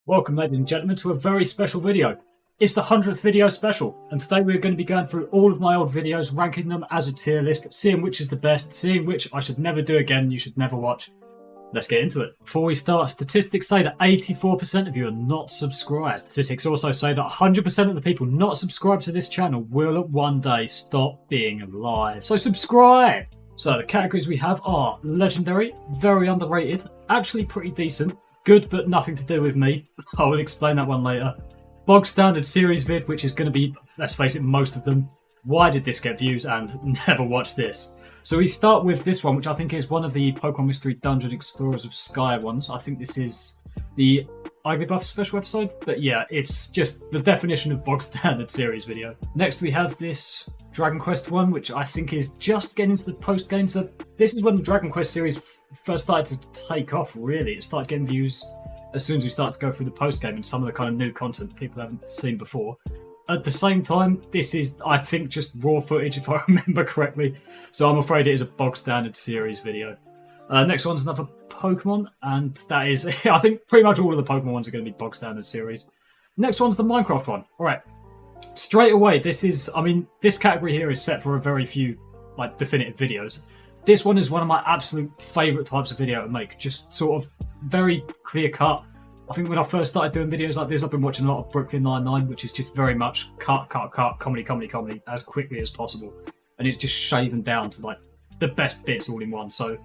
Welcome, ladies and gentlemen, to a very special video. It's the 100th video special, and today we're going to be going through all of my old videos, ranking them as a tier list, seeing which is the best, seeing which I should never do again, you should never watch. Let's get into it. Before we start, statistics say that 84% of you are not subscribed. Statistics also say that 100% of the people not subscribed to this channel will at one day stop being alive. So subscribe! So the categories we have are legendary, very underrated, actually pretty decent, good but nothing to do with me. I will explain that one later. Bog standard series vid, which is going to be, let's face it, most of them. Why did this get views and never watch this? So we start with this one, which I think is one of the Pokemon Mystery Dungeon Explorers of Sky ones. I think this is the Igglybuff special episode, but yeah, it's just the definition of bog standard series video. Next we have this Dragon Quest one, which I think is just getting into the post game. So this is when the Dragon Quest series first started to take off, really. It started getting views as soon as we started to go through the post game and some of the kind of new content that people haven't seen before. At the same time, this is, I think, just raw footage if I remember correctly. So I'm afraid it is a bog standard series video. Next one's another Pokemon, and that is, I think pretty much all of the Pokemon ones are going to be bog standard series. Next one's the Minecraft one. Alright, straight away, this is, I mean, this category here is set for a very few, like, definitive videos. This one is one of my absolute favourite types of video to make, just sort of very clear cut. I think when I first started doing videos like this, I've been watching a lot of Brooklyn Nine-Nine, which is just very much cut, comedy, as quickly as possible. And it's just shaven down to, like, the best bits all in one. So,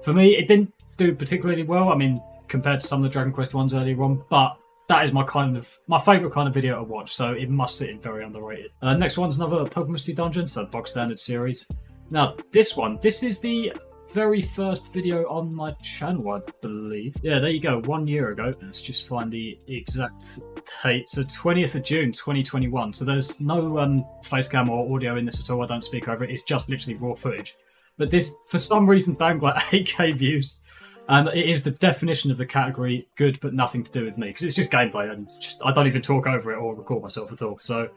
for me, it didn't do particularly well, I mean, compared to some of the Dragon Quest ones earlier on, but that is my favourite kind of video to watch, so it must sit in very underrated. Next one's another Pokemon Mystery Dungeon, so bog standard series. Now, this is the very first video on my channel, I believe. Yeah, there you go, 1 year ago. Let's just find the exact date. So 20th of June 2021. So there's no face cam or audio in this at all. I don't speak over it. It's just literally raw footage. But this, for some reason, banged like 8k views. And it is the definition of the category good but nothing to do with me. Because it's just gameplay and I don't even talk over it or record myself at all. So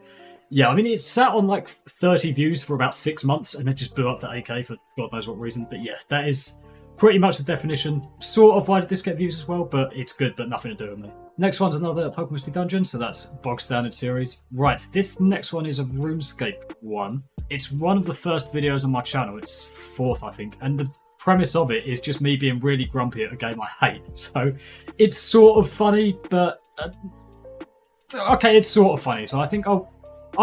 yeah, I mean, it sat on like 30 views for about 6 months and then just blew up to 8k for God knows what reason. But yeah, that is pretty much the definition. Sort of why did this get views as well, but it's good but nothing to do with me. Next one's another Pokemon Mystery Dungeon, so that's bog standard series. Right, this next one is a RuneScape one. It's one of the first videos on my channel. It's fourth, I think. And the premise of it is just me being really grumpy at a game I hate. So it's sort of funny, but okay, it's sort of funny. So I think I'll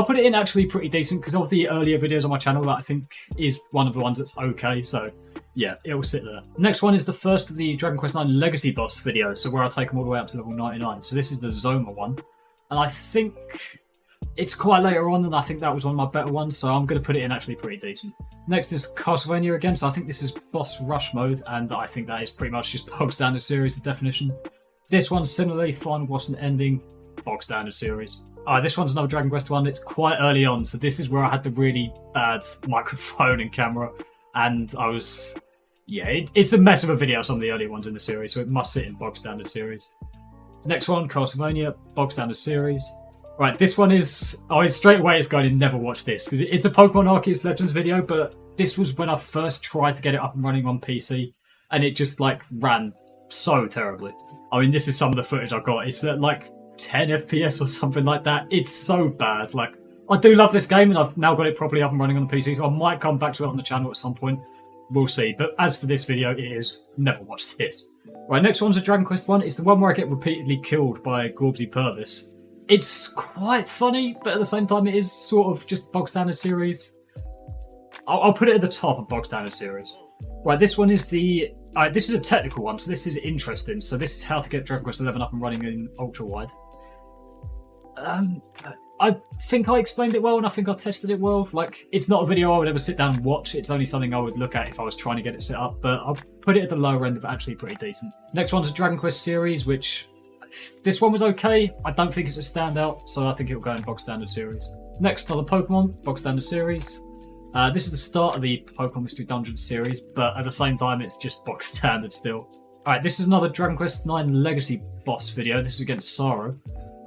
put it in actually pretty decent because of the earlier videos on my channel that I think is one of the ones that's okay. So yeah, it will sit there. Next one is the first of the Dragon Quest IX Legacy Boss videos, so where I take them all the way up to level 99. So this is the Zoma one. And I think it's quite later on, and I think that was one of my better ones, so I'm going to put it in actually pretty decent. Next is Castlevania again, so I think this is Boss Rush mode, and I think that is pretty much just bog standard series, the definition. This one's similarly Final Boss and Ending, bog standard series. This one's another Dragon Quest one. It's quite early on, so this is where I had the really bad microphone and camera, and I was... yeah, it's a mess of a video, some of the early ones in the series, so it must sit in bog standard series. Next one, Castlevania, bog standard series. Right, this one is... oh, straight away it's going to never watch this, because it's a Pokemon Arceus Legends video, but this was when I first tried to get it up and running on PC, and it just, like, ran so terribly. I mean, this is some of the footage I got. It's like 10 FPS or something like that. It's so bad. Like, I do love this game, and I've now got it properly up and running on the PC, so I might come back to it on the channel at some point. We'll see. But as for this video, it is never watch this. Right, next one's a Dragon Quest one. It's the one where I get repeatedly killed by Gorbsy Purvis. It's quite funny, but at the same time, it is sort of just bog standard series. I'll put it at the top of bog standard series. Right, this one is the... this is a technical one, so this is interesting. So this is how to get Dragon Quest 11 up and running in ultra wide. I think I explained it well, and I think I tested it well. Like, it's not a video I would ever sit down and watch. It's only something I would look at if I was trying to get it set up, but I'll put it at the lower end of actually pretty decent. Next one's a Dragon Quest series, which... this one was okay. I don't think it's a standout, so I think it'll go in bog standard series. Next, another Pokemon, bog standard series. This is the start of the Pokemon Mystery Dungeon series, but at the same time, it's just bog standard still. Alright, this is another Dragon Quest IX Legacy boss video. This is against Sorrow.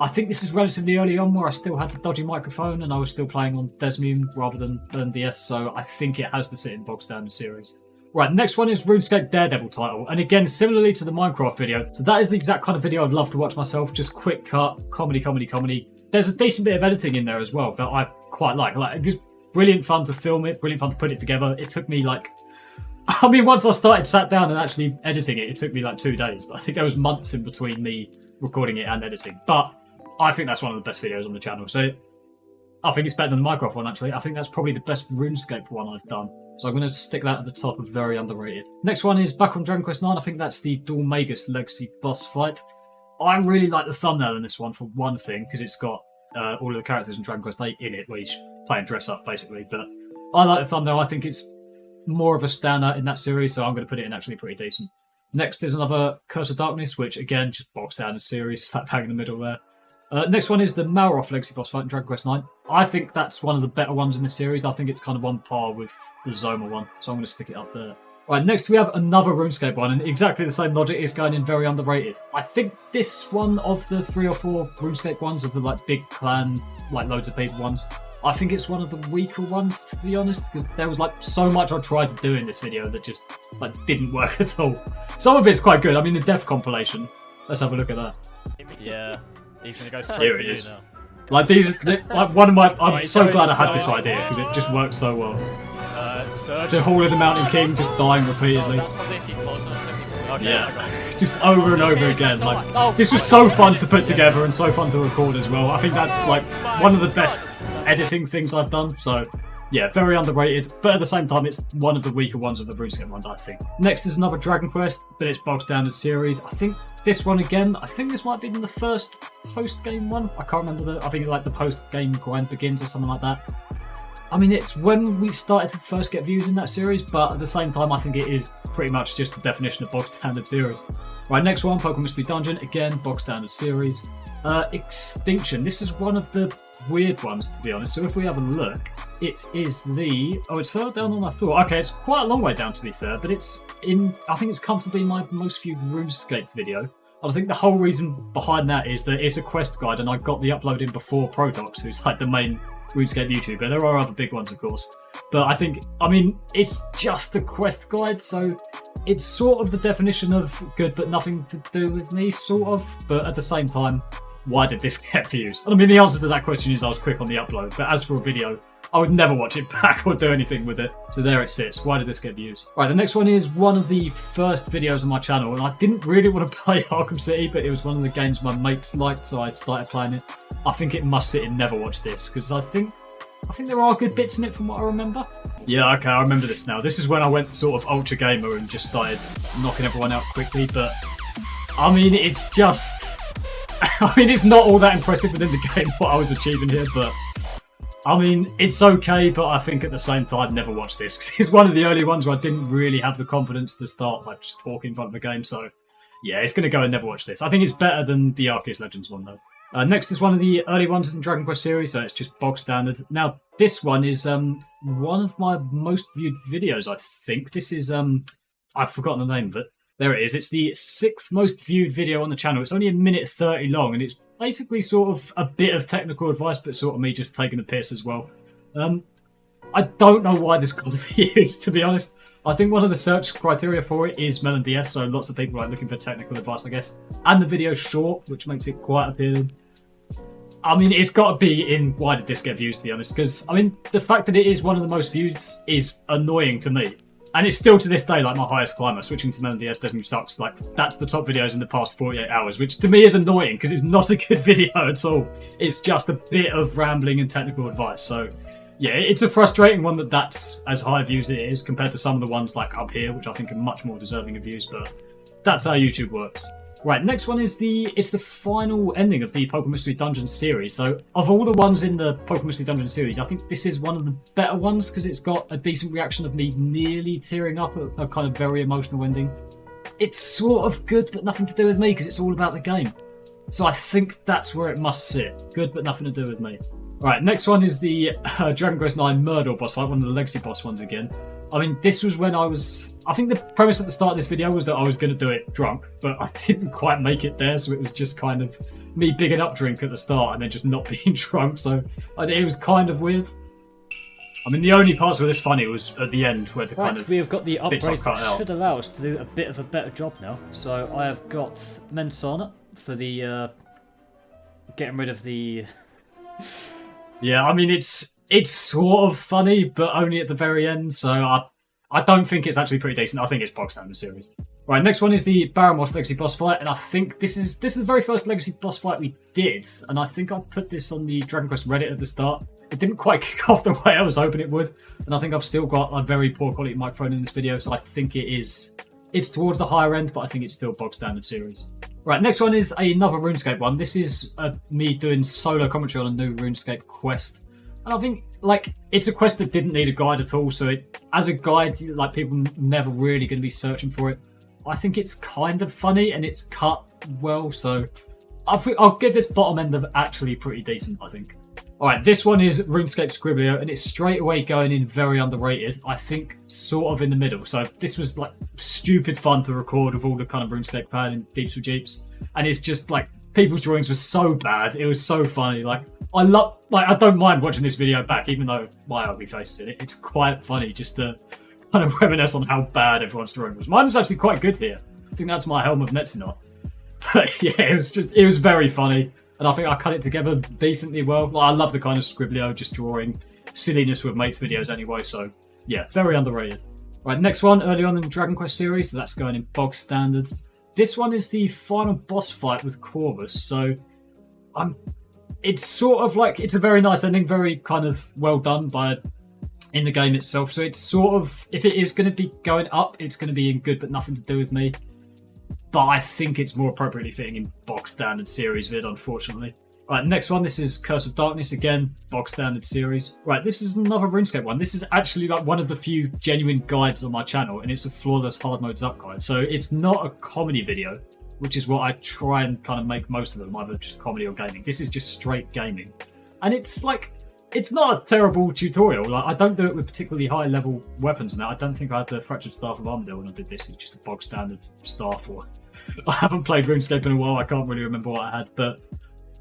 I think this is relatively early on where I still had the dodgy microphone and I was still playing on Desmune rather than DS, so I think it has to sit in bog standard series. Right, next one is RuneScape Daredevil title, and again, similarly to the Minecraft video, so that is the exact kind of video I'd love to watch myself, just quick cut, comedy. There's a decent bit of editing in there as well that I quite like. It was brilliant fun to film it, brilliant fun to put it together. It took me once I sat down and actually editing it, it took me 2 days, but I think there was months in between me recording it and editing. But I think that's one of the best videos on the channel, so I think it's better than the Minecraft one, actually. I think that's probably the best RuneScape one I've done. So I'm going to stick that at the top of very underrated. Next one is back on Dragon Quest IX. I think that's the Dormagus Legacy boss fight. I really like the thumbnail in this one for one thing, because it's got all of the characters in Dragon Quest VIII in it, where he's playing dress up, basically. But I like the thumbnail. I think it's more of a standout in that series, so I'm going to put it in actually pretty decent. Next is another Curse of Darkness, which again, just box down in series, slap bang in the middle there. Next one is the Malroth Legacy boss fight in Dragon Quest IX. I think that's one of the better ones in the series. I think it's kind of on par with the Zoma one, so I'm going to stick it up there. Right, next we have another RuneScape one, and exactly the same logic is going in very underrated. I think this one of the 3 or 4 RuneScape ones, of the big clan, loads of people ones, I think it's one of the weaker ones, to be honest, because there was so much I tried to do in this video that just didn't work at all. Some of it's quite good. I mean, the death compilation. Let's have a look at that. Yeah, he's gonna go straight Here for it you is. now. One of my. I'm so glad I had this idea because it just works so well. The Hall of the Mountain King just dying repeatedly. That's probably if you close on it. Okay, Yeah, just over and over again. This was so fun to put together and so fun to record as well. I think that's one of the best editing things I've done. So yeah, very underrated, but at the same time, it's one of the weaker ones of the RuneScape ones, I think. Next is another Dragon Quest, but it's box standard series. I think this one again, I think this might be the first post-game one. I can't remember I think the post-game grind begins or something like that. I mean, it's when we started to first get views in that series, but at the same time, I think it is pretty much just the definition of box standard series. Right, next one, Pokemon Mystery Dungeon, again, box standard series. Extinction, this is one of the weird ones, to be honest. So if we have a look, it is it's further down than I thought. Okay, it's quite a long way down, to be fair, but I think it's comfortably my most viewed RuneScape video. I think the whole reason behind that is that it's a quest guide, and I got the upload in before Protox, who's the main RuneScape YouTuber. There are other big ones, of course, but I mean, it's just a quest guide, so it's sort of the definition of good but nothing to do with me, sort of. But at the same time, why did this get views? I mean, the answer to that question is I was quick on the upload, but as for a video, I would never watch it back or do anything with it. So there it sits. Why did this get views? Right, the next one is one of the first videos on my channel, and I didn't really want to play Arkham City, but it was one of the games my mates liked, so I started playing it. I think it must sit in Never Watch This, because I think there are good bits in it from what I remember. Yeah, okay, I remember this now. This is when I went sort of ultra gamer and just started knocking everyone out quickly, but I mean, it's just... I mean, it's not all that impressive within the game what I was achieving here, but I mean, it's okay, but I think at the same time, Never Watch This, because it's one of the early ones where I didn't really have the confidence to start just talking in front of a game, so yeah, it's going to go and Never Watch This. I think it's better than the Arceus Legends one, though. Next is one of the early ones in the Dragon Quest series, so it's just bog standard. Now, this one is one of my most viewed videos, I think. This is, I've forgotten the name, but there it is. It's the 6th most viewed video on the channel. It's only 1:30 long, and it's basically sort of a bit of technical advice, but sort of me just taking the piss as well. I don't know why this got views, to be honest. I think one of the search criteria for it is Melon DS, so lots of people are looking for technical advice, I guess. And the video's short, which makes it quite appealing. I mean, it's got to be in why did this get views, to be honest, because, I mean, the fact that it is one of the most viewed is annoying to me. And it's still to this day my highest climber. Switching to Melon DS definitely sucks. That's the top videos in the past 48 hours, which to me is annoying because it's not a good video at all. It's just a bit of rambling and technical advice. So yeah, it's a frustrating one that's as high views as it is compared to some of the ones up here, which I think are much more deserving of views, but that's how YouTube works. Right, next one is the final ending of the Pokemon Mystery Dungeon series. So, of all the ones in the Pokemon Mystery Dungeon series, I think this is one of the better ones because it's got a decent reaction of me nearly tearing up, a kind of very emotional ending. It's sort of good, but nothing to do with me because it's all about the game. So I think that's where it must sit. Good, but nothing to do with me. Right, next one is the Dragon Quest IX Murder boss fight, one of the legacy boss ones again. I mean, this was when I think the premise at the start of this video was that I was going to do it drunk, but I didn't quite make it there, so it was just kind of me bigging up drink at the start and then just not being drunk, so it was kind of weird. I mean, the only parts where this funny was at the end, where the Right, kind of we have got the bits I upgrades cut that out. should allow us to do a bit of a better job now. So I have got Mensana for the getting rid of the. Yeah, I mean, it's sort of funny, but only at the very end. So I don't think it's actually pretty decent. I think it's bog standard series. Right, next one is the Baramos Legacy boss fight, and I think this is the very first Legacy boss fight we did, and I think I put this on the Dragon Quest Reddit at the start. It didn't quite kick off the way I was hoping it would, and I think I've still got a very poor quality microphone in this video, so I think it's towards the higher end, but I think it's still bog standard series. Right, next one is another RuneScape one. This is me doing solo commentary on a new RuneScape quest, and I think like it's a quest that didn't need a guide at all, so as a guide, like people never really going to be searching for it. I think it's kind of funny and it's cut well, so I'll give this bottom end of actually pretty decent, I think. Alright, this one is RuneScape Scriblio, and it's straight away going in very underrated. I think sort of in the middle. So this was like stupid fun to record with all the kind of RuneScape pad and Deeps for Jeeps. And it's just like people's drawings were so bad. It was so funny. Like I don't mind watching this video back, even though my ugly face is in it. It's quite funny just to kind of reminisce on how bad everyone's drawing was. Mine was actually quite good here. I think that's my Helm of Netsinot. But yeah, it was very funny. And I think I cut it together decently well. Like, I love the kind of Scriblio, just drawing silliness with mates videos anyway. So yeah, very underrated. Right, next one, early on in the Dragon Quest series. So that's going in bog standard. This one is the final boss fight with Corvus. So it's sort of like, it's a very nice ending, very kind of well done in the game itself. So it's sort of, if it is going to be going up, it's going to be in good but nothing to do with me. But I think it's more appropriately fitting in bog standard series vid, unfortunately. Right, next one, this is Curse of Darkness, again, bog standard series. Right, this is another RuneScape one. This is actually like one of the few genuine guides on my channel, and it's a flawless hard modes up guide. So it's not a comedy video, which is what I try and kind of make most of them, either just comedy or gaming. This is just straight gaming. And it's like, it's not a terrible tutorial. Like, I don't do it with particularly high level weapons and that. I don't think I had the Fractured Staff of Armadale when I did this. It's just a bog standard staff, or I haven't played RuneScape in a while. I can't really remember what I had, but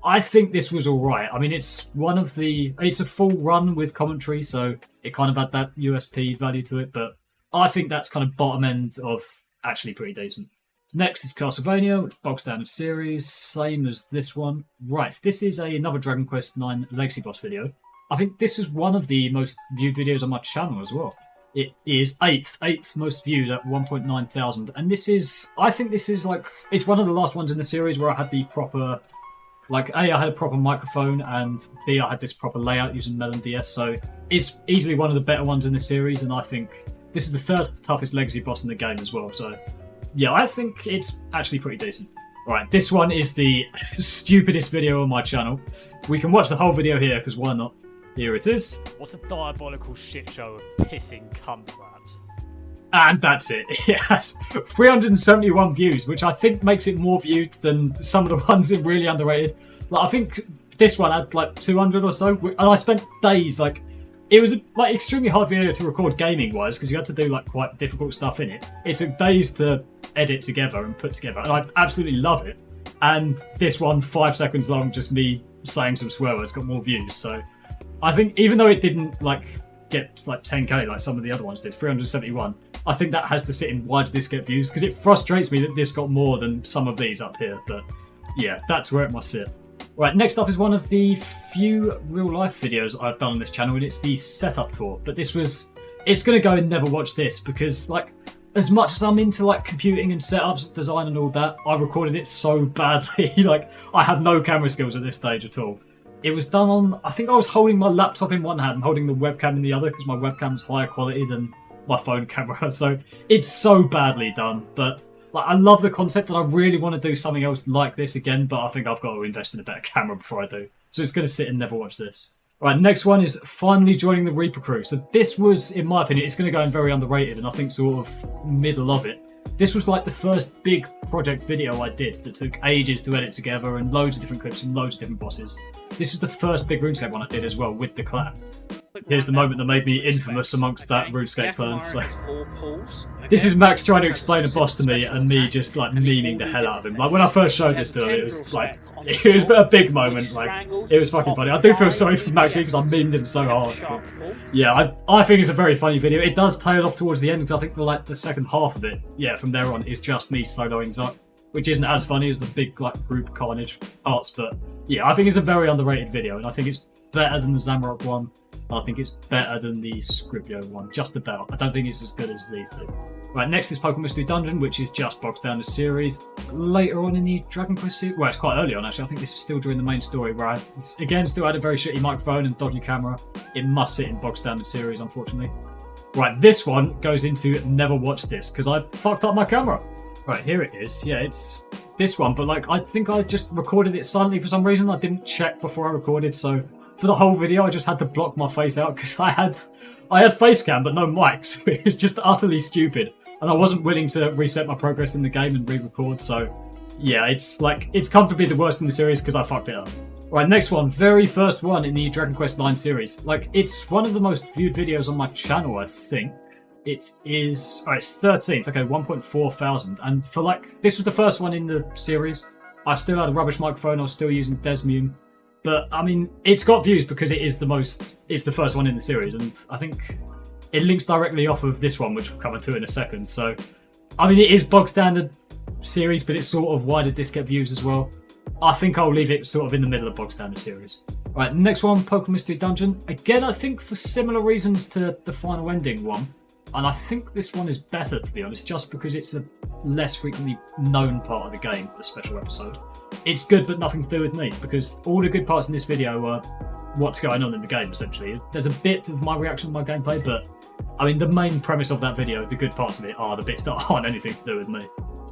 I think this was alright. I mean, it's a full run with commentary, so it kind of had that USP value to it, but I think that's kind of bottom end of actually pretty decent. Next is Castlevania, which is bog standard series, same as this one. Right, this is another Dragon Quest IX Legacy Boss video. I think this is one of the most viewed videos on my channel as well. It is eighth most viewed at 1.9 thousand. And I think this is like, it's one of the last ones in the series where I had the proper, like A, I had a proper microphone, and B, I had this proper layout using Melon DS. So it's easily one of the better ones in the series, and I think this is the third toughest Legacy boss in the game as well. So yeah, I think it's actually pretty decent. Alright, this one is the stupidest video on my channel. We can watch the whole video here, because why not? Here it is. What a diabolical shit show of pissing cunt slams. And that's it. It has 371 views, which I think makes it more viewed than some of the ones in really underrated. Like, I think this one had like 200 or so, and I spent days, like, it was like extremely hard video to record gaming wise, because you had to do like quite difficult stuff in it. It took days to edit together and put together, and I absolutely love it. And this one, 5 seconds long, just me saying some swear words, got more views. So I think even though it didn't like get like 10k like some of the other ones did, 371, I think that has to sit in why did this get views, because it frustrates me that this got more than some of these up here. But yeah, that's where it must sit. Right, next up is one of the few real life videos I've done on this channel, and it's the setup tour. But it's going to go and never watch this, because like, as much as I'm into like computing and setups, design and all that, I recorded it so badly. Like, I have no camera skills at this stage at all. It was done on, I think I was holding my laptop in one hand and holding the webcam in the other, because my webcam's higher quality than my phone camera. So it's so badly done. But like, I love the concept, and I really want to do something else like this again, but I think I've got to invest in a better camera before I do. So it's going to sit and never watch this. Right, next one is finally joining the Reaper crew. So this was, in my opinion, it's going to go in very underrated, and I think sort of middle of it. This was like the first big project video I did that took ages to edit together, and loads of different clips from loads of different bosses. This is the first big RuneScape one I did as well with the clan. Here's the moment that made me infamous amongst that RuneScape clan. So. This is Max trying to explain a boss to me, and me just like memeing the hell out of him. Like when I first showed this to him, it was like it was a big moment. Like it was fucking funny. I do feel sorry for Max because I memed him so hard. But yeah, I think it's a very funny video. It does tail off towards the end because I think the second half of it, yeah, from there on is just me soloing Zuck, which isn't as funny as the big like group carnage parts. But yeah, I think it's a very underrated video, and I think it's better than the Zamorak one. I think it's better than the Scribio one, just about. I don't think it's as good as these two. Right, next is Pokemon Mystery Dungeon, which is just box down the series. Later on in the Dragon Quest series, well, it's quite early on actually. I think this is still during the main story, where I, again, still had a very shitty microphone and dodgy camera. It must sit in box standard series, unfortunately. Right, this one goes into never watch this, because I fucked up my camera. Right, here it is. Yeah, it's this one, but like, I think I just recorded it silently for some reason. I didn't check before I recorded, so for the whole video, I just had to block my face out because I had face cam but no mic, so it was just utterly stupid. And I wasn't willing to reset my progress in the game and re-record, so yeah, it's comfortably the worst in the series because I fucked it up. Right, next one, very first one in the Dragon Quest IX series. Like, it's one of the most viewed videos on my channel, I think. It is, oh, it's 13th, okay, 1.4 thousand. And for like, this was the first one in the series. I still had a rubbish microphone, I was still using Desmune. But, I mean, it's got views because it's the first one in the series, and I think it links directly off of this one, which we'll come into in a second. So, I mean, it is bog standard series, but it's sort of, why did this get views as well? I think I'll leave it sort of in the middle of bog standard series. Right, next one, Pokemon Mystery Dungeon. Again, I think for similar reasons to the final ending one, and I think this one is better, to be honest, just because it's a less frequently known part of the game, the special episode. It's good, but nothing to do with me, because all the good parts in this video are what's going on in the game, essentially. There's a bit of my reaction to my gameplay, but I mean, the main premise of that video, the good parts of it, are the bits that aren't anything to do with me.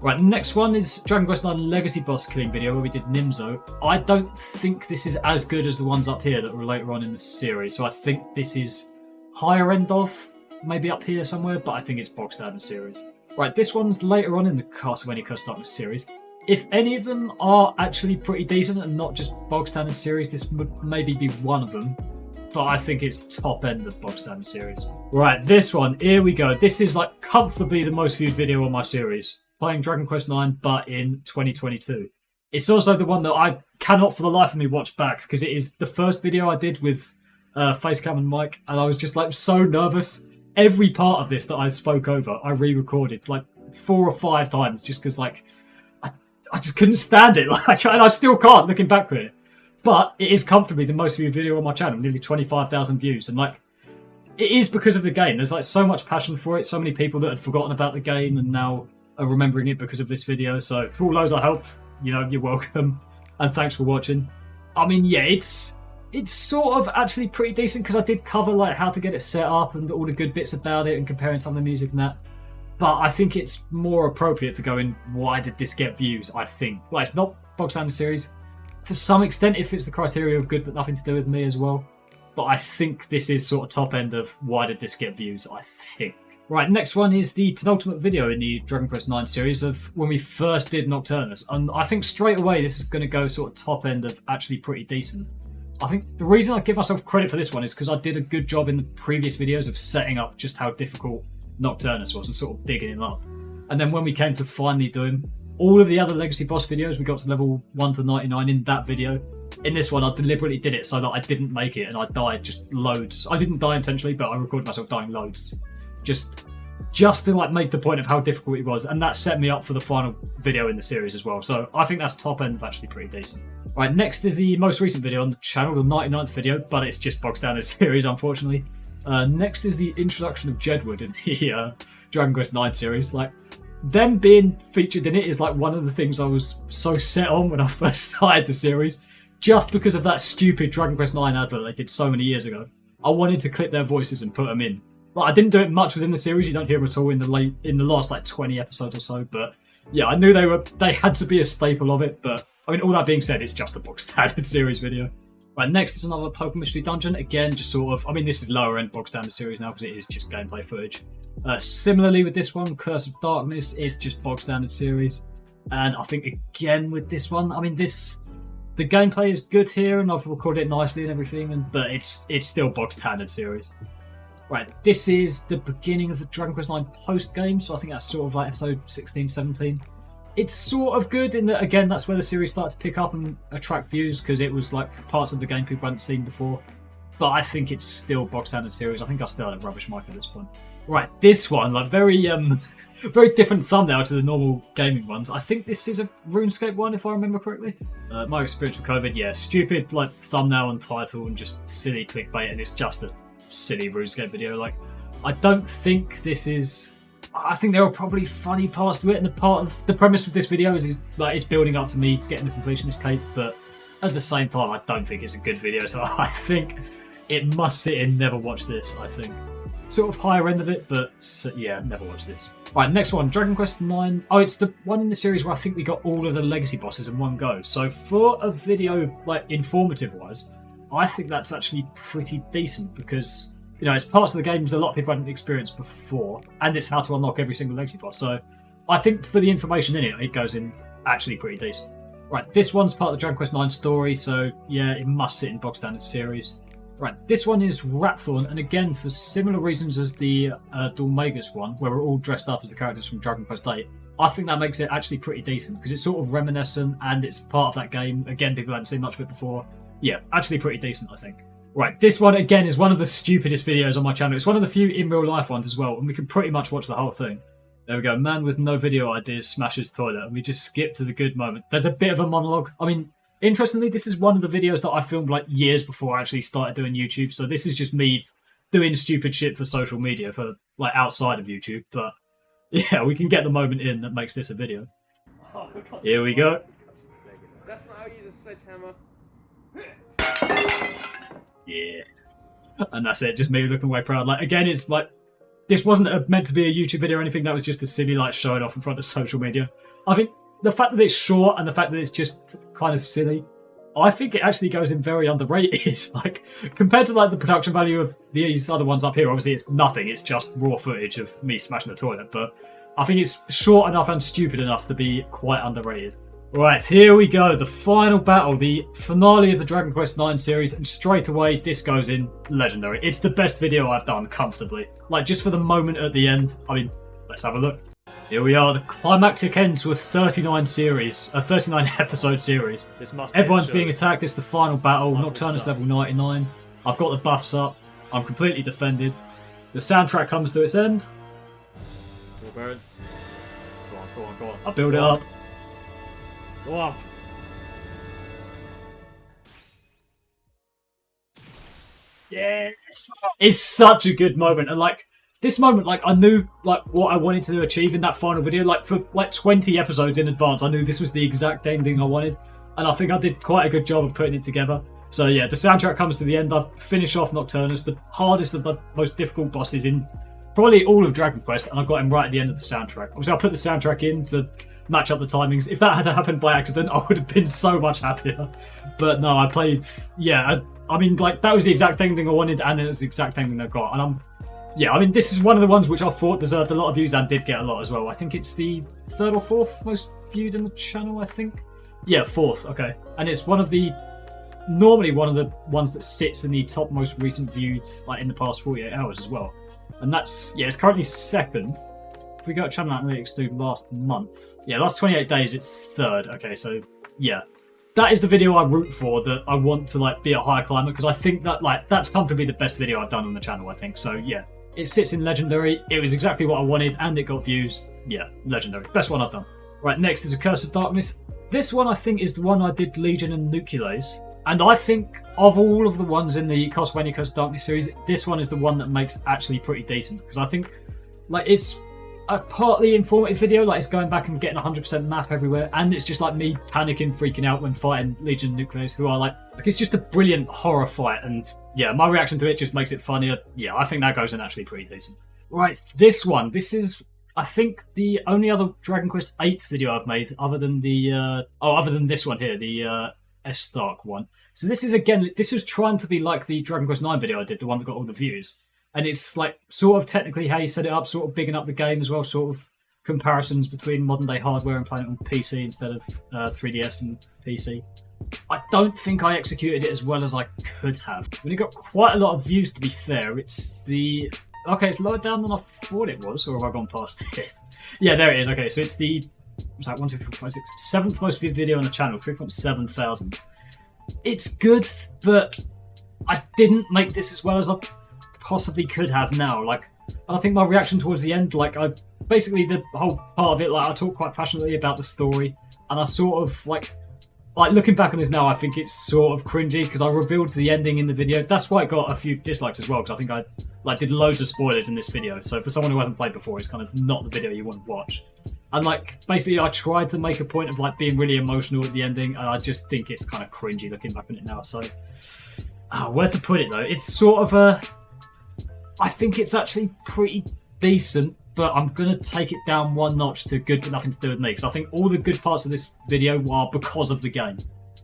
Right, next one is Dragon Quest IX Legacy Boss Killing video, where we did Nimzo. I don't think this is as good as the ones up here that were later on in the series, so I think this is higher end of, maybe up here somewhere, but I think it's box standard series. Right, this one's later on in the Castlevania Curse of Darkness series. If any of them are actually pretty decent and not just bog standard series, this would maybe be one of them. But I think it's top end of bog standard series. Right, this one, here we go. This is like comfortably the most viewed video on my series. Playing Dragon Quest IX, but in 2022. It's also the one that I cannot for the life of me watch back, because it is the first video I did with Facecam and mic, and I was just like so nervous. Every part of this that I spoke over, I re-recorded like 4 or 5 times, just because like, I just couldn't stand it, like, and I still can't looking back with it. But it is comfortably the most viewed video on my channel, nearly 25,000 views, and like, it is because of the game. There's like so much passion for it, so many people that had forgotten about the game and now are remembering it because of this video. So to all those I help, you know, you're welcome, and thanks for watching. I mean, yeah, it's sort of actually pretty decent because I did cover like how to get it set up and all the good bits about it and comparing some of the music and that. But I think it's more appropriate to go in, why did this get views, I think. Well, it's not bog standard series. To some extent, it fits the criteria of good, but nothing to do with me as well. But I think this is sort of top end of why did this get views, I think. Right, next one is the penultimate video in the Dragon Quest IX series of when we first did Nocturnus. And I think straight away this is going to go sort of top end of actually pretty decent. I think the reason I give myself credit for this one is because I did a good job in the previous videos of setting up just how difficult Nocturnus was and sort of bigging him up. And then when we came to finally do him, all of the other Legacy Boss videos, we got to level 1 to 99 in that video. In this one, I deliberately did it so that I didn't make it and I died just loads. I didn't die intentionally, but I recorded myself dying loads. Just to like make the point of how difficult it was, and that set me up for the final video in the series as well. So I think that's top end of actually pretty decent. Right, next is the most recent video on the channel, the 99th video, but it's just box standard series, unfortunately. Next is the introduction of Jedward in the Dragon Quest IX series. Like, them being featured in it is like one of the things I was so set on when I first started the series, just because of that stupid Dragon Quest IX advert they did so many years ago. I wanted to clip their voices and put them in. Like, I didn't do it much within the series. You don't hear at all in the last like 20 episodes or so. But yeah, I knew they had to be a staple of it. But I mean, all that being said, it's just a box standard series video. Right, next is another Pokemon Mystery Dungeon. Again, just sort of, I mean, this is lower end box standard series now because it is just gameplay footage. Similarly with this one, Curse of Darkness is just box standard series. And I think again with this one, I mean, this The gameplay is good here, and I've recorded it nicely and everything, but it's still bog standard series. Right, this is the beginning of the Dragon Quest IX post game, so I think that's sort of like episode 16, 17. It's sort of good in that, again, that's where the series started to pick up and attract views, because it was like parts of the game people hadn't seen before. But I think it's still bog standard series. I think I still had a rubbish mic at this point. Right, this one, like very very different thumbnail to the normal gaming ones. I think this is a RuneScape one, if I remember correctly. My experience with COVID, yeah, stupid like thumbnail and title and just silly clickbait, and it's just a silly RuneScape video. Like, I don't think this is. I think there are probably funny parts to it, and the part of the premise of this video is like it's building up to me getting the completionist cape, but at the same time, I don't think it's a good video. So I think it must sit in never watch this. I think sort of higher end of it, but yeah, never watch this. Right, next one, Dragon Quest IX. Oh, it's the one in the series where I think we got all of the legacy bosses in one go. So for a video like informative wise, I think that's actually pretty decent because, you know, it's parts of the games a lot of people hadn't experienced before, and it's how to unlock every single legacy boss. So I think for the information in it, it goes in actually pretty decent. Right, this one's part of the Dragon Quest IX story, so yeah, it must sit in bog standard series. Right, this one is Rapthorn, and again, for similar reasons as the Dulmagus one, where we're all dressed up as the characters from Dragon Quest VIII, I think that makes it actually pretty decent, because it's sort of reminiscent, and it's part of that game. Again, people hadn't seen much of it before. Yeah, actually pretty decent, I think. Right, this one, again, is one of the stupidest videos on my channel. It's one of the few in real life ones as well, and we can pretty much watch the whole thing. There we go, man with no video ideas smashes toilet, and we just skip to the good moment. There's a bit of a monologue. I mean, interestingly, this is one of the videos that I filmed like years before I actually started doing YouTube, so this is just me doing stupid shit for social media, for like outside of YouTube, but yeah, we can get the moment in that makes this a video. Here we go. That's not how you use a sledgehammer. Yeah. And that's it, just me looking way proud. Like, again, it's like, this wasn't meant to be a YouTube video or anything, that was just a silly like showing off in front of social media. I think the fact that it's short and the fact that it's just kind of silly, I think it actually goes in very underrated. Like, compared to like the production value of these other ones up here, obviously it's nothing, it's just raw footage of me smashing the toilet, but I think it's short enough and stupid enough to be quite underrated. Right, here we go, the final battle, the finale of the Dragon Quest IX series, and straight away this goes in legendary. It's the best video I've done comfortably. Like, just for the moment at the end, I mean, let's have a look. Here we are, the climactic end to a 39 episode series. This must be Everyone's being attacked, it's the final battle, Nocturnus level 99. I've got the buffs up, I'm completely defended. The soundtrack comes to its end. More birds. Go on, go on, go on. I build it up. Go on. Yes! It's such a good moment, and like, this moment, like, I knew like what I wanted to achieve in that final video. Like, for like 20 episodes in advance, I knew this was the exact ending I wanted, and I think I did quite a good job of putting it together. So yeah, the soundtrack comes to the end. I finish off Nocturnus, the hardest of the most difficult bosses in probably all of Dragon Quest, and I got him right at the end of the soundtrack. Obviously, I put the soundtrack in to match up the timings. If that had happened by accident, I would have been so much happier. But no, I played, yeah, I mean, like, that was the exact ending I wanted, and it was the exact ending I got. And yeah, I mean, this is one of the ones which I thought deserved a lot of views and did get a lot as well. I think it's the 3rd or 4th most viewed in the channel, I think. Yeah, 4th, okay. And it's normally one of the ones that sits in the top most recent viewed, like, in the past 48 hours as well. And that's, yeah, it's currently 2nd. If we go to channel analytics, do last month. Yeah, last 28 days, it's 3rd. Okay, so, yeah. That is the video I root for, that I want to, like, be a higher climber, because I think that, like, that's comfortably the best video I've done on the channel, I think. So, yeah. It sits in legendary. It was exactly what I wanted, and it got views. Yeah, legendary. Best one I've done. Right, next is A Curse of Darkness. This one, I think, is the one I did Legion and Nucleus. And I think of all of the ones in the Castlevania Curse of Darkness series, this one is the one that makes actually pretty decent. Because I think, like, it's a partly informative video, like it's going back and getting 100% map everywhere, and it's just like me panicking, freaking out when fighting Legion and Nucleus, who are like it's just a brilliant horror fight, and yeah, my reaction to it just makes it funnier. Yeah, I think that goes in actually pretty decent. Right, this one, this is, I think, the only other Dragon Quest VIII video I've made, other than the, other than this one here, the S-Stark one. So this is, again, this was trying to be like the Dragon Quest IX video I did, the one that got all the views. And it's like sort of technically how you set it up, sort of bigging up the game as well, sort of comparisons between modern day hardware and playing it on PC instead of 3DS and PC. I don't think I executed it as well as I could have. When it got quite a lot of views, to be fair, it's the... Okay, it's lower down than I thought it was, or have I gone past it? Yeah, there it is. Okay, so it's the... What's that? 1, 2, 3, 4, 5, 6... 7th most viewed video on the channel, 3.7 thousand. It's good, but I didn't make this as well as I possibly could have now. Like, I think my reaction towards the end, like, I... Basically, the whole part of it, like, I talk quite passionately about the story, and I sort of, like, looking back on this now, I think it's sort of cringy because I revealed the ending in the video. That's why it got a few dislikes as well, because I think I did loads of spoilers in this video. So for someone who hasn't played before, it's kind of not the video you want to watch. And like, basically I tried to make a point of like being really emotional at the ending, and I just think it's kind of cringy looking back on it now. So, where to put it though? It's sort of a... I think it's actually pretty decent, but I'm going to take it down one notch to good but nothing to do with me, because I think all the good parts of this video are because of the game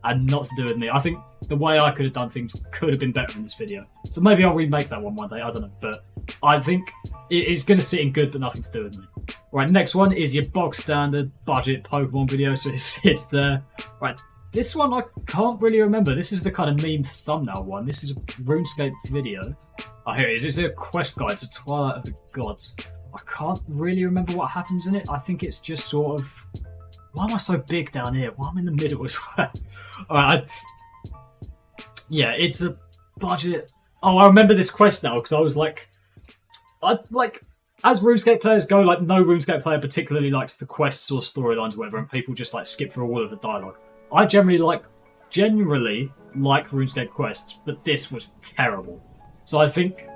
and not to do with me. I think the way I could have done things could have been better in this video. So maybe I'll remake that one day, I don't know. But I think it is going to sit in good but nothing to do with me. Right, next one is your box standard budget Pokemon video, so it sits there. Right, this one I can't really remember. This is the kind of meme thumbnail one. This is a RuneScape video. Oh, here it is. This is a quest guide to Twilight of the Gods. I can't really remember what happens in it. I think it's just sort of... Why am I so big down here? Why am I in the middle as well? Alright, yeah, it's a budget... Oh, I remember this quest now, because I was like... As RuneScape players go, like, no RuneScape player particularly likes the quests or storylines or whatever, and people just, like, skip through all of the dialogue. I generally like RuneScape quests, but this was terrible. So I think...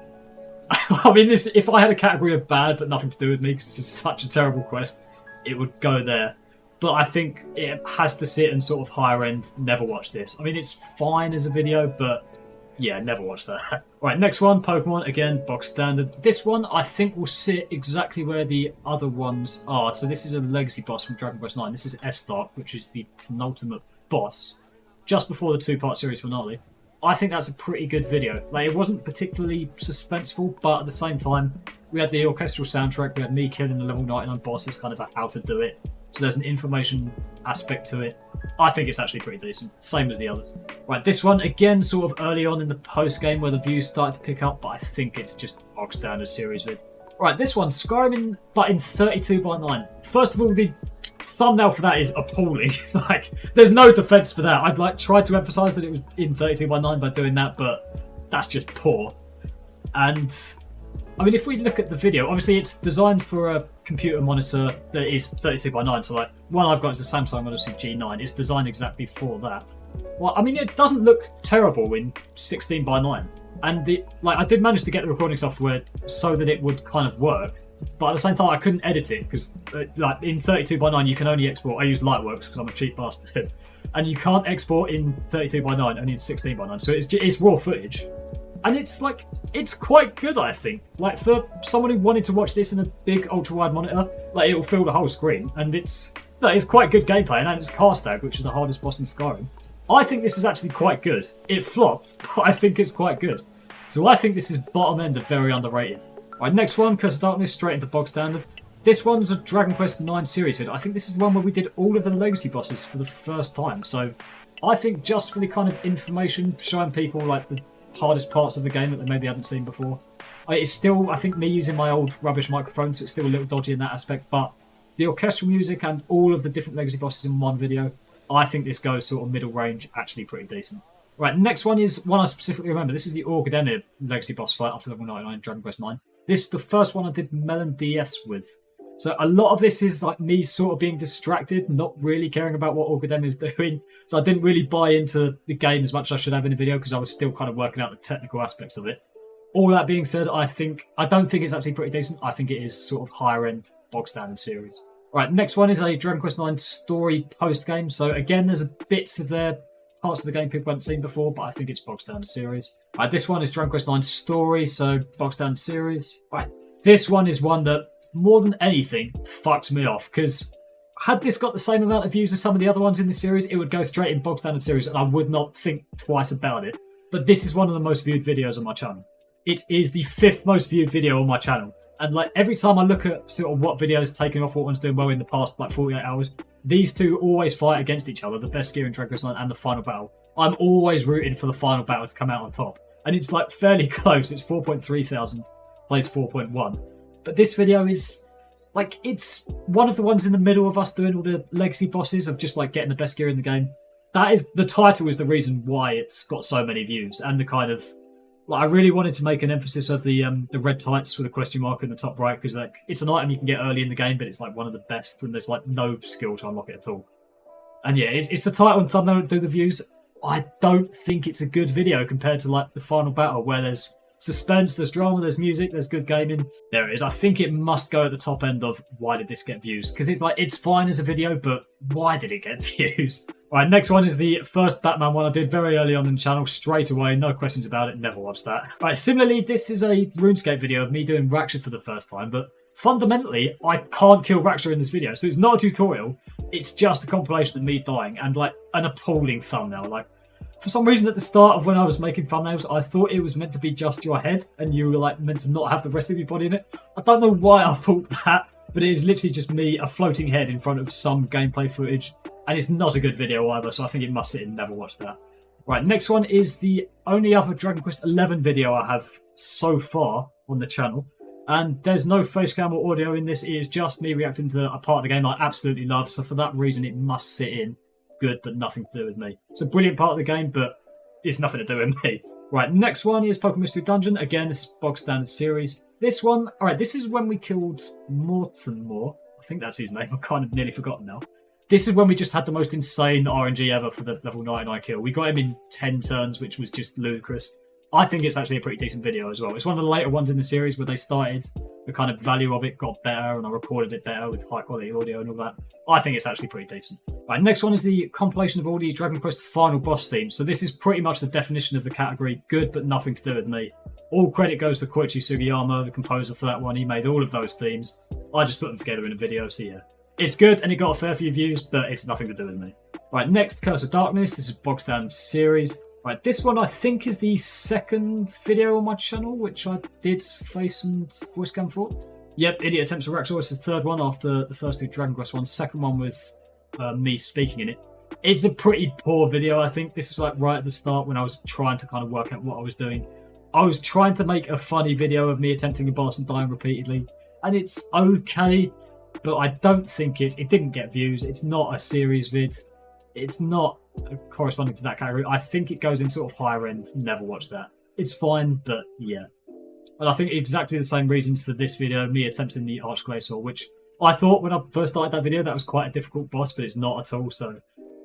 I mean, this, if I had a category of bad but nothing to do with me, because this is such a terrible quest, it would go there. But I think it has to sit in sort of higher end, never watch this. I mean, it's fine as a video, but yeah, never watch that. Right, next one, Pokemon, again, box standard. This one, I think, will sit exactly where the other ones are. So this is a legacy boss from Dragon Quest IX. This is Estark, which is the penultimate boss, just before the two-part series finale. I think that's a pretty good video. Like, it wasn't particularly suspenseful, but at the same time, we had the orchestral soundtrack, we had me killing the level 99 boss as kind of a how to do it. So there's an information aspect to it. I think it's actually pretty decent, same as the others. Right, this one, again, sort of early on in the post-game where the views started to pick up, but I think it's just box standard series vid. Right, this one, Skyrim, but in 32:9. First of all, the thumbnail for that is appalling. Like, there's no defense for that. I'd like tried to emphasize that it was in 32:9 by doing that, but that's just poor. And I mean, if we look at the video, obviously it's designed for a computer monitor that is 32:9. So like, one I've got is the Samsung Odyssey G9. It's designed exactly for that. Well, I mean, it doesn't look terrible in 16:9, and I did manage to get the recording software so that it would kind of work. But at the same time, I couldn't edit it because, like, in 32:9 you can only export. I use Lightworks because I'm a cheap bastard, and you can't export in 32:9, only in 16:9. So it's raw footage, and it's like it's quite good, I think. Like, for someone who wanted to watch this in a big ultra wide monitor, like, it'll fill the whole screen, and it's quite good gameplay. And it's Karstag, which is the hardest boss in Skyrim. I think this is actually quite good. It flopped, but I think it's quite good. So I think this is bottom end of very underrated. Right, next one, Curse of Darkness, straight into bog standard. This one's a Dragon Quest IX series video. I think this is the one where we did all of the legacy bosses for the first time. So I think just for the kind of information, showing people like the hardest parts of the game that they maybe haven't seen before. It's still, I think, me using my old rubbish microphone, so it's still a little dodgy in that aspect. But the orchestral music and all of the different legacy bosses in one video, I think this goes sort of middle range, actually pretty decent. Right, next one is one I specifically remember. This is the Orchidemia legacy boss fight up to level 99 in Dragon Quest IX. This is the first one I did Melon DS with. So a lot of this is like me sort of being distracted, not really caring about what Orchidemia is doing. So I didn't really buy into the game as much as I should have in the video because I was still kind of working out the technical aspects of it. All that being said, I don't think it's actually pretty decent. I think it is sort of higher end bog standard series. Right, next one is a Dragon Quest IX story post game. So again, there's bits of their parts of the game people haven't seen before, but I think it's bog standard series. Right, this one is Dragon Quest IX story, so bog standard series. Right, this one is one that more than anything fucks me off because had this got the same amount of views as some of the other ones in this series, it would go straight in bog standard series and I would not think twice about it. But this is one of the most viewed videos on my channel. it is the 5th most viewed video on my channel. And like every time I look at sort of what videos taking off, what one's doing well in the past like 48 hours, these two always fight against each other, the best gear in Dragon Quest IX and the final battle. I'm always rooting for the final battle to come out on top. And it's like fairly close. It's 4.3 thousand, plays 4.1. But this video is like, it's one of the ones in the middle of us doing all the legacy bosses of just like getting the best gear in the game. That is, the title is the reason why it's got so many views, and the kind of, like, I really wanted to make an emphasis of the red tights with a question mark in the top right, because like it's an item you can get early in the game, but it's like one of the best, and there's like no skill to unlock it at all. And yeah, it's the title and thumbnail that do the views. I don't think it's a good video compared to like the final battle, where there's suspense, there's drama, there's music, there's good gaming. There it is. I think it must go at the top end of why did this get views? Because it's like, it's fine as a video, but why did it get views? Right, next one is the first Batman one I did very early on in the channel, straight away, no questions about it, never watched that. Right, similarly, this is a RuneScape video of me doing Raksha for the first time, but fundamentally, I can't kill Raksha in this video, so it's not a tutorial, it's just a compilation of me dying, and like an appalling thumbnail. Like, for some reason at the start of when I was making thumbnails, I thought it was meant to be just your head, and you were like meant to not have the rest of your body in it. I don't know why I thought that, but it is literally just me, a floating head in front of some gameplay footage. And it's not a good video either, so I think it must sit and never watch that. Right, next one is the only other Dragon Quest XI video I have so far on the channel. And there's no face cam or audio in this, it is just me reacting to a part of the game I absolutely love, so for that reason it must sit in. Good, but nothing to do with me. It's a brilliant part of the game, but it's nothing to do with me. Right, next one is Pokemon Mystery Dungeon. Again, this is bog standard series. This one, alright, this is when we killed Mortimer. I think that's his name, I've kind of nearly forgotten now. This is when we just had the most insane RNG ever for the level 99 kill. We got him in 10 turns, which was just ludicrous. I think it's actually a pretty decent video as well. It's one of the later ones in the series where they started, the kind of value of it got better, and I recorded it better with high quality audio and all that. I think it's actually pretty decent. Right, next one is the compilation of all the Dragon Quest final boss themes. So this is pretty much the definition of the category, good but nothing to do with me. All credit goes to Koichi Sugiyama, the composer for that one. He made all of those themes. I just put them together in a video, so yeah. It's good, and it got a fair few views, but it's nothing to do with me. Right, next, Curse of Darkness. This is bog standard series. Right, this one I think is the second video on my channel, which I did face and voice cam for. Yep, Idiot Attempts to Raksha. It's the third one after the first two Dragon Quest ones. Second one with me speaking in it. It's a pretty poor video, I think. This was like right at the start when I was trying to kind of work out what I was doing. I was trying to make a funny video of me attempting a boss and dying repeatedly, and it's okay. But I don't think it didn't get views. It's not a series vid. It's not corresponding to that category. I think it goes in sort of higher end. Never watched that. It's fine, but yeah. And I think exactly the same reasons for this video, me attempting the Archglacior, which I thought when I first started that video that was quite a difficult boss, but it's not at all. So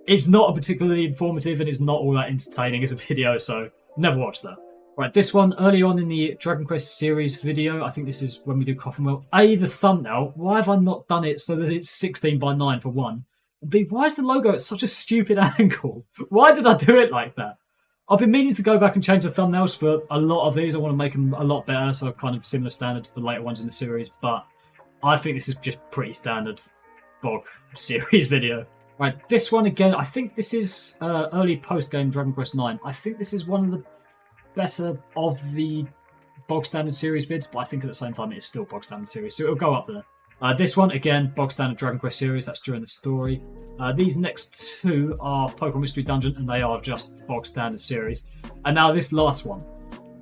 it's not a particularly informative, and it's not all that entertaining as a video, so never watched that. Right, this one, early on in the Dragon Quest series video, I think this is when we do Coffinwell. A, the thumbnail, why have I not done it so that it's 16 by 9 for one? And B, why is the logo at such a stupid angle? Why did I do it like that? I've been meaning to go back and change the thumbnails for a lot of these. I want to make them a lot better, so kind of similar standard to the later ones in the series, but I think this is just pretty standard bog series video. Right, this one again, I think this is early post-game Dragon Quest IX. I think this is one of the better of the bog standard series vids, but I think at the same time it is still bog standard series, so it'll go up there. This one again, bog standard Dragon Quest series, that's during the story. These next two are Pokemon Mystery Dungeon, and they are just bog standard series. And now this last one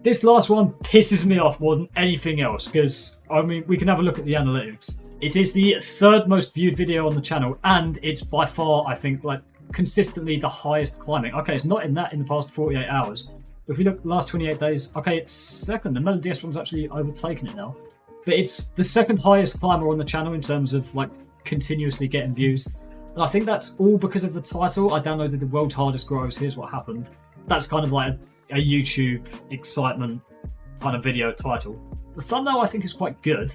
pisses me off more than anything else, because I mean we can have a look at the analytics. It is the third most viewed video on the channel, and it's by far, I think, like consistently the highest climbing. Okay, it's not in the past 48 hours. If we look at the last 28 days, okay, it's second. The Melody DS one's actually overtaken it now. But it's the second highest climber on the channel in terms of like continuously getting views. And I think that's all because of the title. I downloaded the World's Hardest Grows, Here's What Happened. That's kind of like a YouTube excitement kind of video title. The thumbnail I think is quite good.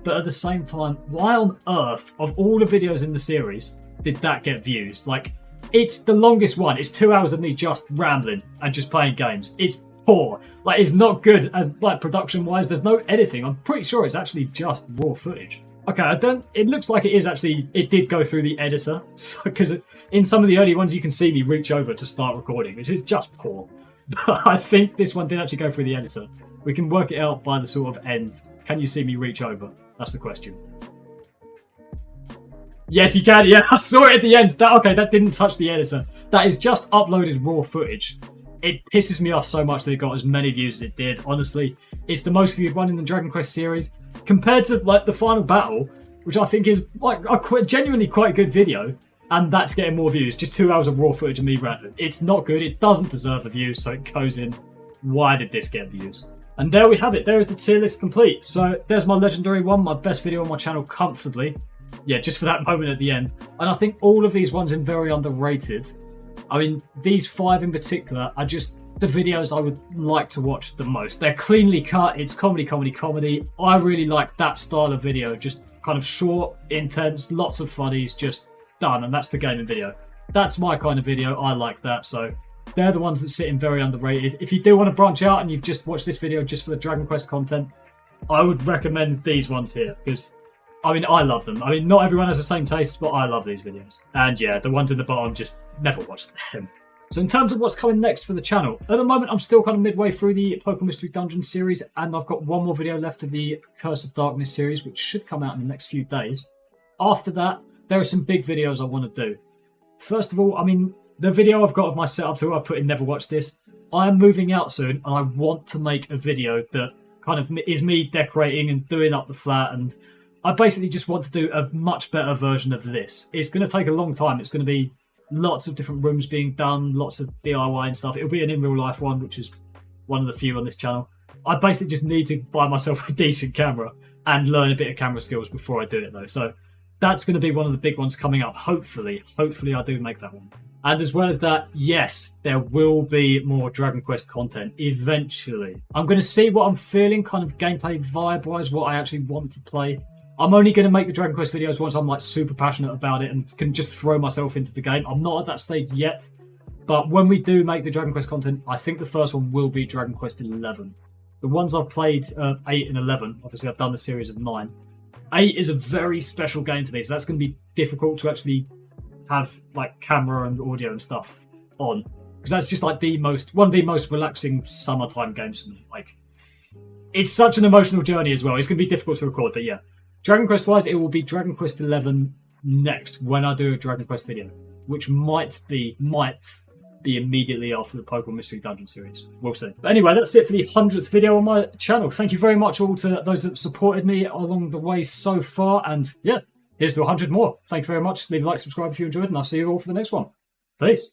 But at the same time, why on earth, of all the videos in the series, did that get views? Like, it's the longest one. It's 2 hours of me just rambling and just playing games. It's poor. Like, it's not good as like production-wise. There's no editing. I'm pretty sure it's actually just raw footage. Okay, it looks like it did go through the editor, because in some of the early ones you can see me reach over to start recording, which is just poor. But I think this one did actually go through the editor. We can work it out by the sort of end. Can you see me reach over? That's the question. Yes, you can. Yeah, I saw it at the end. Okay, that didn't touch the editor. That is just uploaded raw footage. It pisses me off so much that it got as many views as it did. Honestly, it's the most viewed one in the Dragon Quest series. Compared to like the final battle, which I think is like a genuinely quite good video, and that's getting more views. Just 2 hours of raw footage of me ranting. It's not good. It doesn't deserve the views, so it goes in. Why did this get views? And there we have it. There is the tier list complete. So there's my legendary one, my best video on my channel comfortably. Yeah, just for that moment at the end. And I think all of these ones are very underrated. I mean, these 5 in particular are just the videos I would like to watch the most. They're cleanly cut. It's comedy, comedy, comedy. I really like that style of video. Just kind of short, intense, lots of funnies, just done. And that's the gaming video. That's my kind of video. I like that. So they're the ones that sit in very underrated. If you do want to branch out and you've just watched this video just for the Dragon Quest content, I would recommend these ones here because, I mean, I love them. I mean, not everyone has the same taste, but I love these videos. And yeah, the ones in the bottom, just never watched them. So in terms of what's coming next for the channel, at the moment I'm still kind of midway through the Pokemon Mystery Dungeon series, and I've got one more video left of the Curse of Darkness series, which should come out in the next few days. After that, there are some big videos I want to do. First of all, I mean, the video I've got of my setup tour, I put in Never Watched This. I am moving out soon, and I want to make a video that kind of is me decorating and doing up the flat, and I basically just want to do a much better version of this. It's going to take a long time. It's going to be lots of different rooms being done, lots of DIY and stuff. It'll be an in real life one, which is one of the few on this channel. I basically just need to buy myself a decent camera and learn a bit of camera skills before I do it though. So that's going to be one of the big ones coming up. Hopefully I do make that one. And as well as that, yes, there will be more Dragon Quest content eventually. I'm going to see what I'm feeling, kind of gameplay vibe-wise, what I actually want to play. I'm only going to make the Dragon Quest videos once I'm like super passionate about it and can just throw myself into the game. I'm not at that stage yet, but when we do make the Dragon Quest content, I think the first one will be Dragon Quest 11. The ones I've played, 8 and 11, obviously I've done the series of 9. 8 is a very special game to me, so that's going to be difficult to actually have like camera and audio and stuff on, because that's just like one of the most relaxing summertime games for me. Like, it's such an emotional journey as well. It's going to be difficult to record, but yeah. Dragon Quest wise, it will be Dragon Quest 11 next when I do a Dragon Quest video, which might be immediately after the Pokemon Mystery Dungeon series. We'll see. But anyway, that's it for the 100th video on my channel. Thank you very much all to those that supported me along the way so far. And yeah, here's to 100 more. Thank you very much. Leave a like, subscribe if you enjoyed, and I'll see you all for the next one. Peace.